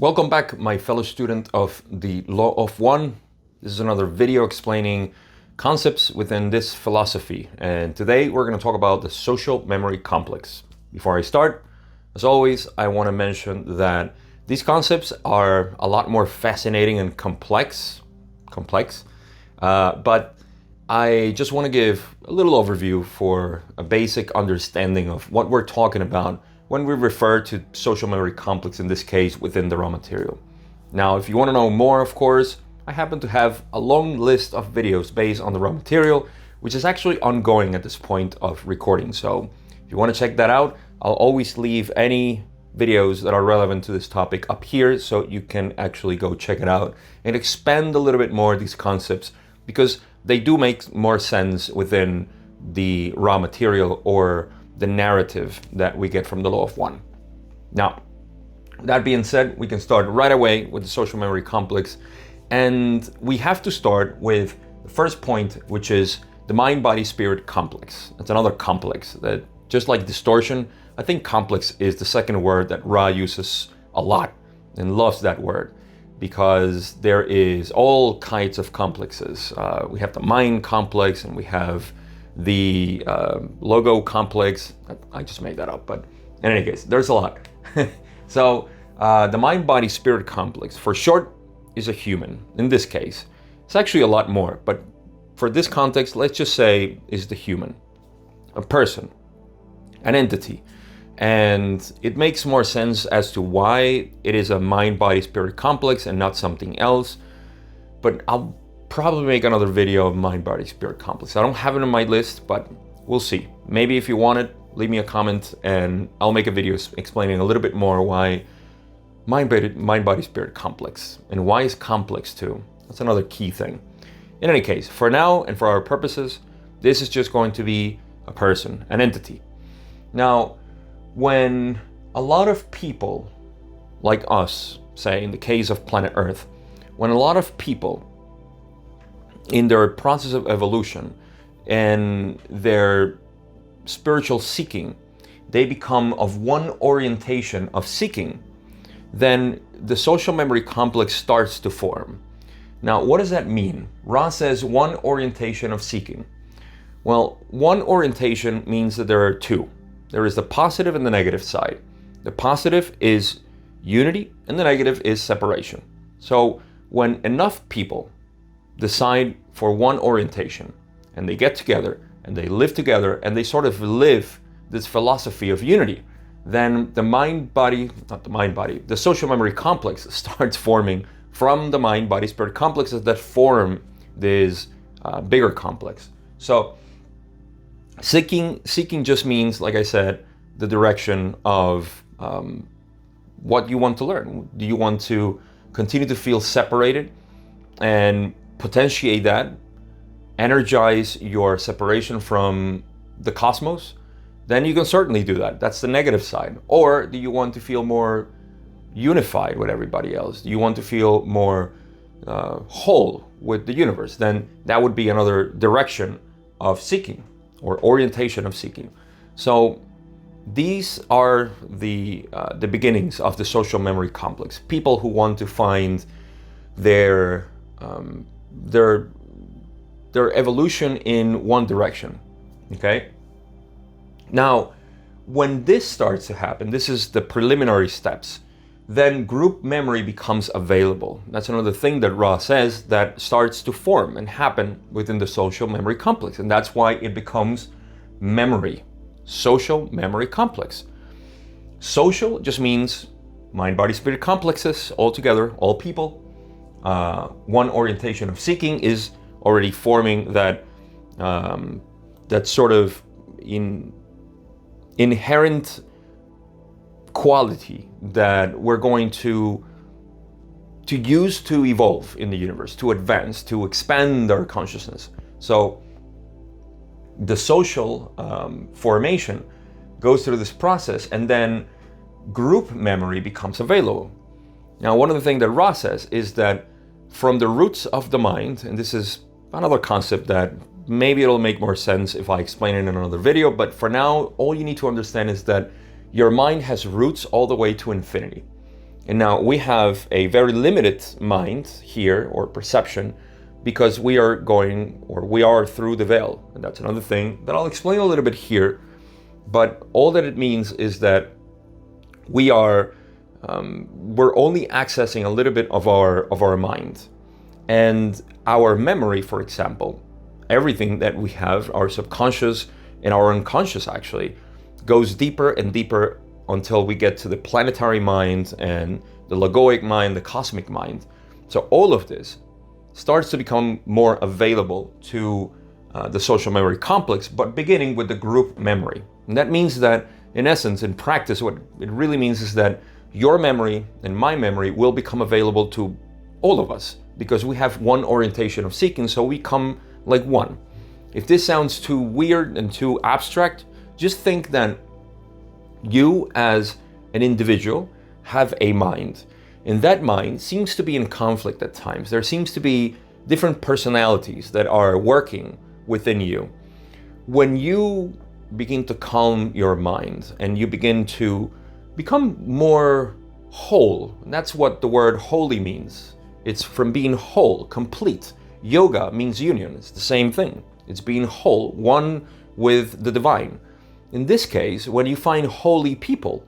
Welcome back, my fellow student of the Law of One. This is another video explaining concepts within this philosophy. And today we're going to talk about the social memory complex. Before I start, as always, I want to mention that these concepts are a lot more fascinating and complex, but I just want to give a little overview for a basic understanding of what we're talking about when we refer to social memory complex, in this case, within the raw material. Now, if you want to know more, of course, I happen to have a long list of videos based on the raw material, which is actually ongoing at this point of recording. So if you want to check that out, I'll always leave any videos that are relevant to this topic up here so you can actually go check it out and expand a little bit more these concepts, because they do make more sense within the raw material or the narrative that we get from the Law of One. Now, that being said, we can start right away with the social memory complex. And we have to start with the first point, which is the mind-body-spirit complex. It's another complex that, just like distortion, I think complex is the second word that Ra uses a lot and loves that word, because there is all kinds of complexes. We have the mind complex and we have the logo complex. I just made that up, but in any case, there's a lot. So the mind-body-spirit complex, for short, is a human. In this case, it's actually a lot more, but for this context, let's just say is the human, a person, an entity. And it makes more sense as to why it is a mind-body-spirit complex and not something else. But I'll probably make another video of mind-body-spirit complex. I don't have it on my list, but we'll see. Maybe if you want it, leave me a comment and I'll make a video explaining a little bit more why mind-body-spirit complex, and why is complex too. That's another key thing. In any case, for now and for our purposes, this is just going to be a person, an entity. Now, when a lot of people like us, say in the case of planet Earth, when a lot of people in their process of evolution and their spiritual seeking, they become of one orientation of seeking, then the social memory complex starts to form. Now, what does that mean? Ra says one orientation of seeking. Well, one orientation means that there are two. There is the positive and the negative side. The positive is unity and the negative is separation. So when enough people decide for one orientation and they get together and they live together and they sort of live this philosophy of unity, then the social memory complex starts forming from the mind-body-spirit complexes that form this bigger complex. So seeking just means, like I said, the direction of what you want to learn. Do you want to continue to feel separated and potentiate that, energize your separation from the cosmos? Then you can certainly do that. That's the negative side. Or do you want to feel more unified with everybody else? Do you want to feel more whole with the universe? Then that would be another direction of seeking or orientation of seeking. So these are the beginnings of the social memory complex. People who want to find their evolution in one direction. Okay. Now, when this starts to happen, this is the preliminary steps, then group memory becomes available. That's another thing that Ra says that starts to form and happen within the social memory complex. And that's why it becomes memory, social memory complex. Social just means mind-body-spirit complexes all together, all people. One orientation of seeking is already forming that sort of inherent quality that we're going to use to evolve in the universe, to advance, to expand our consciousness. So the social formation goes through this process, and then group memory becomes available. Now, one of the things that Ra says is that from the roots of the mind, and this is another concept that maybe it'll make more sense if I explain it in another video, but for now, all you need to understand is that your mind has roots all the way to infinity. And now we have a very limited mind here, or perception, because we are through the veil. And that's another thing that I'll explain a little bit here. But all that it means is that we're only accessing a little bit of our mind. And our memory, for example, everything that we have, our subconscious and our unconscious actually, goes deeper and deeper until we get to the planetary mind and the logoic mind, the cosmic mind. So all of this starts to become more available to the social memory complex, but beginning with the group memory. And that means that, in essence, in practice, what it really means is that your memory and my memory will become available to all of us, because we have one orientation of seeking, so we come like one. If this sounds too weird and too abstract, just think that you as an individual have a mind, and that mind seems to be in conflict at times. There seems to be different personalities that are working within you. When you begin to calm your mind and you begin to become more whole, and that's what the word holy means. It's from being whole, complete. Yoga means union. It's the same thing. It's being whole, one with the divine. In this case, when you find holy people,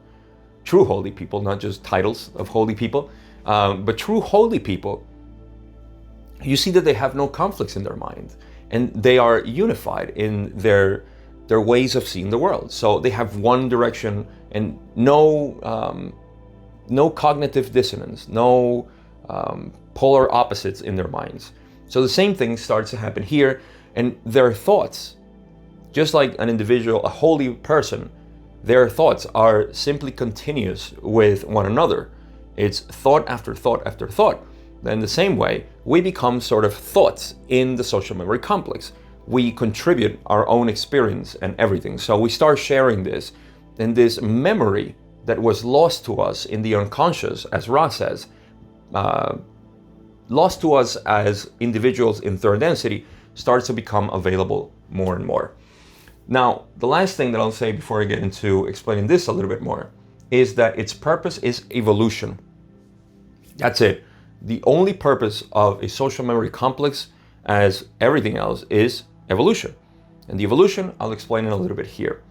true holy people, not just titles of holy people, but true holy people, you see that they have no conflicts in their mind, and they are unified in their ways of seeing the world. So they have one direction and no cognitive dissonance, no polar opposites in their minds. So the same thing starts to happen here, and their thoughts, just like an individual, a holy person, their thoughts are simply continuous with one another. It's thought after thought after thought. In the same way, we become sort of thoughts in the social memory complex. We contribute our own experience and everything. So we start sharing this, and this memory that was lost to us in the unconscious, as Ra says, lost to us as individuals in third density, starts to become available more and more. Now, the last thing that I'll say before I get into explaining this a little bit more is that its purpose is evolution. That's it. The only purpose of a social memory complex, as everything else, is evolution. And the evolution, I'll explain in a little bit here.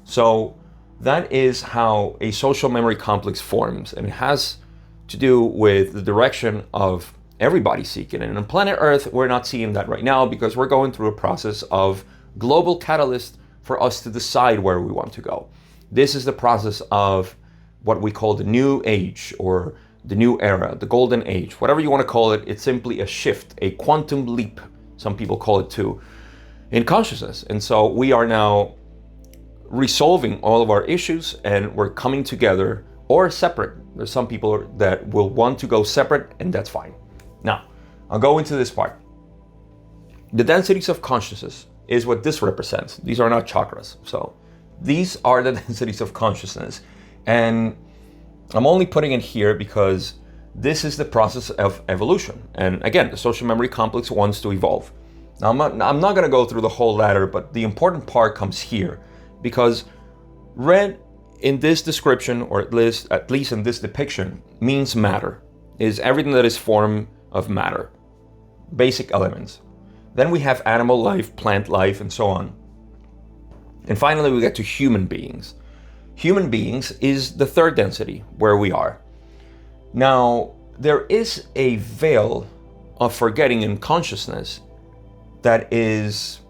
So that is how a social memory complex forms, and it has to do with the direction of everybody seeking. And on planet Earth, we're not seeing that right now because we're going through a process of global catalyst for us to decide where we want to go. This is the process of what we call the new age, or the new era, the golden age, whatever you want to call it. It's simply a shift, a quantum leap, some people call it too, in consciousness. And so we are now resolving all of our issues, and we're coming together or separate. There's some people that will want to go separate, and that's fine. Now, I'll go into this part. The densities of consciousness is what this represents. These are not chakras. So these are the densities of consciousness. And I'm only putting it here because this is the process of evolution. And again, the social memory complex wants to evolve. Now, I'm not going to go through the whole ladder, but the important part comes here, because red in this description, or at least in this depiction, means matter. It is everything that is form of matter, basic elements. Then we have animal life, plant life, and so on. And finally, we get to human beings. Human beings is the third density where we are. Now, there is a veil of forgetting in consciousness that is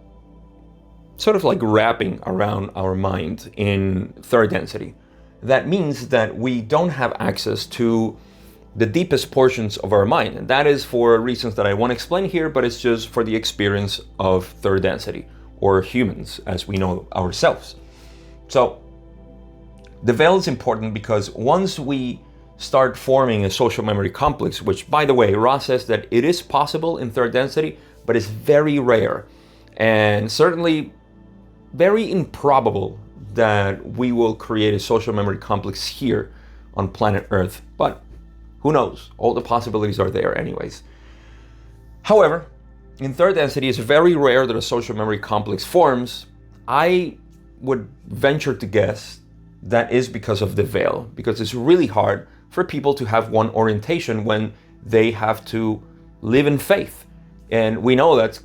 sort of like wrapping around our mind in third density. That means that we don't have access to the deepest portions of our mind. And that is for reasons that I won't explain here, but it's just for the experience of third density, or humans as we know ourselves. So the veil is important because once we start forming a social memory complex, which, by the way, Ra says that it is possible in third density, but it's very rare and certainly very improbable that we will create a social memory complex here on planet Earth. But who knows? All the possibilities are there anyways. However, in third density, it's very rare that a social memory complex forms. I would venture to guess that is because of the veil, because it's really hard for people to have one orientation when they have to live in faith. And we know that's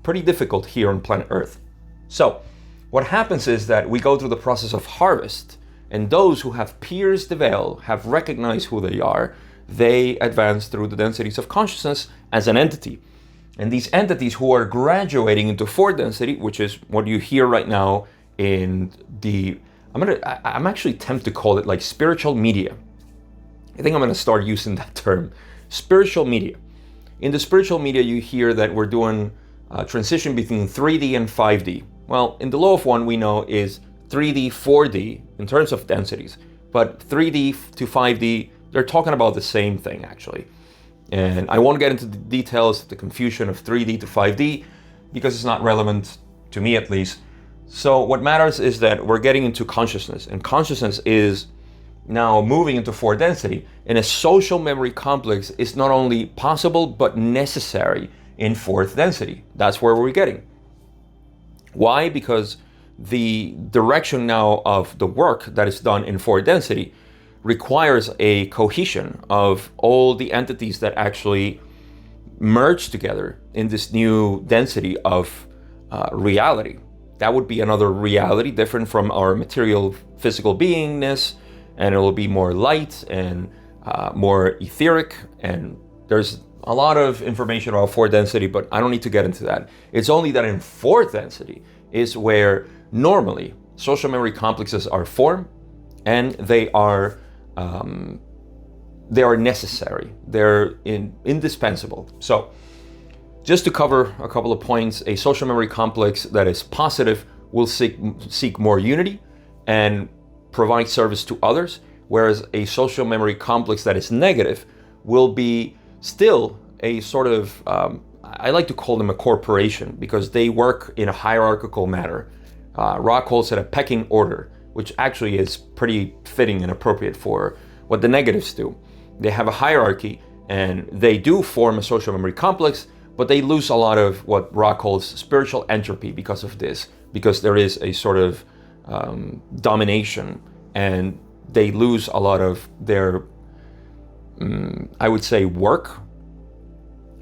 pretty difficult here on planet Earth. So what happens is that we go through the process of harvest, and those who have pierced the veil, have recognized who they are, they advance through the densities of consciousness as an entity. And these entities who are graduating into fourth density, which is what you hear right now in the, I'm actually tempted to call it like spiritual media. I think I'm gonna start using that term, spiritual media. In the spiritual media, you hear that we're doing a transition between 3D and 5D. Well, in the law of one, we know is 3D, 4D in terms of densities, but 3D to 5D, they're talking about the same thing actually. And I won't get into the details of the confusion of 3D to 5D because it's not relevant to me at least. So what matters is that we're getting into consciousness, and consciousness is now moving into fourth density, and a social memory complex is not only possible but necessary in fourth density. That's where we're getting. Why? Because the direction now of the work that is done in fourth density requires a cohesion of all the entities that actually merge together in this new density of reality. That would be another reality different from our material physical beingness, and it will be more light and more etheric. And there's a lot of information about fourth density, but I don't need to get into that. It's only that in fourth density is where normally social memory complexes are formed, and they are necessary. They're indispensable. So just to cover a couple of points, a social memory complex that is positive will seek more unity and provide service to others, whereas a social memory complex that is negative will be still a sort of, I like to call them a corporation, because they work in a hierarchical manner. Ra calls it a pecking order, which actually is pretty fitting and appropriate for what the negatives do. They have a hierarchy, and they do form a social memory complex, but they lose a lot of what Ra calls spiritual entropy because of this, because there is a sort of domination, and they lose a lot of their, I would say, work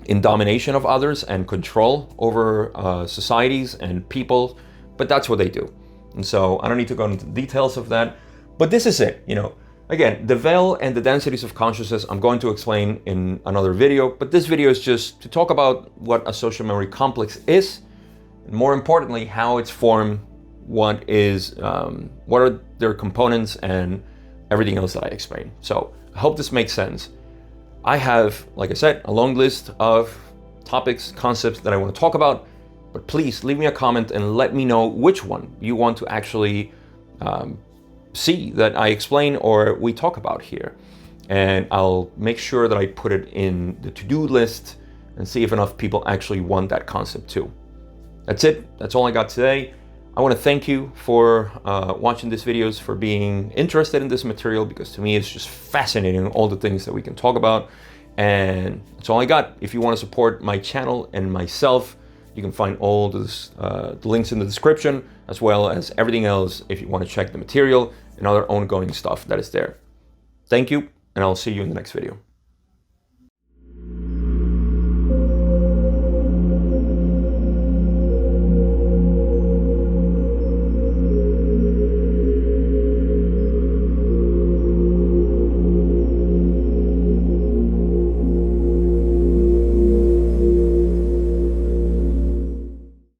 in domination of others and control over societies and people, but that's what they do. And so I don't need to go into the details of that, but this is it. Again, the veil and the densities of consciousness I'm going to explain in another video, but this video is just to talk about what a social memory complex is, and more importantly, how it's formed, what are their components, and everything else that I explained. So I hope this makes sense. I have, like I said, a long list of topics, concepts that I want to talk about, but please leave me a comment and let me know which one you want to actually see that I explain or we talk about here. And I'll make sure that I put it in the to-do list and see if enough people actually want that concept too. That's it. That's all I got today. I want to thank you for watching these videos, for being interested in this material, because to me it's just fascinating, all the things that we can talk about. And that's all I got. If you want to support my channel and myself, you can find all the links in the description, as well as everything else if you want to check the material and other ongoing stuff that is there. Thank you, and I'll see you in the next video.